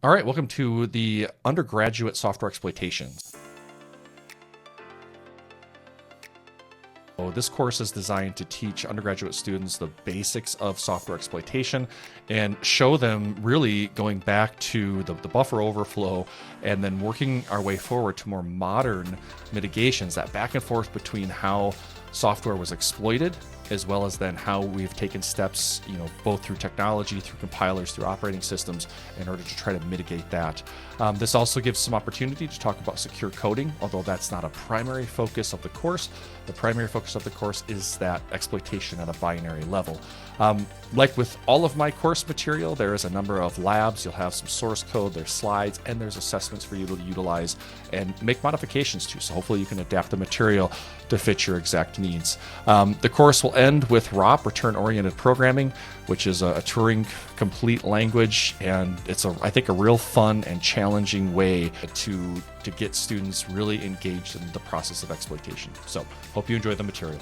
All right, welcome to the Undergraduate Software Exploitation. So this course is designed to teach undergraduate students the basics of software exploitation and show them really going back to the buffer overflow and then working our way forward to more modern mitigations, that back and forth between how software was exploited as well as then how we've taken steps, both through technology, through compilers, through operating systems in order to try to mitigate that. This also gives some opportunity to talk about secure coding, although that's not a primary focus of the course. The primary focus of the course is that exploitation at a binary level. Like with all of my course material, there is a number of labs. You'll have some source code, there's slides, and there's assessments for you to utilize and make modifications to. So hopefully you can adapt the material to fit your exact needs. The course will end with ROP, Return-Oriented Programming, which is a Turing complete language, and it's I think a real fun and challenging way to get students really engaged in the process of exploitation. So hope you enjoy the material.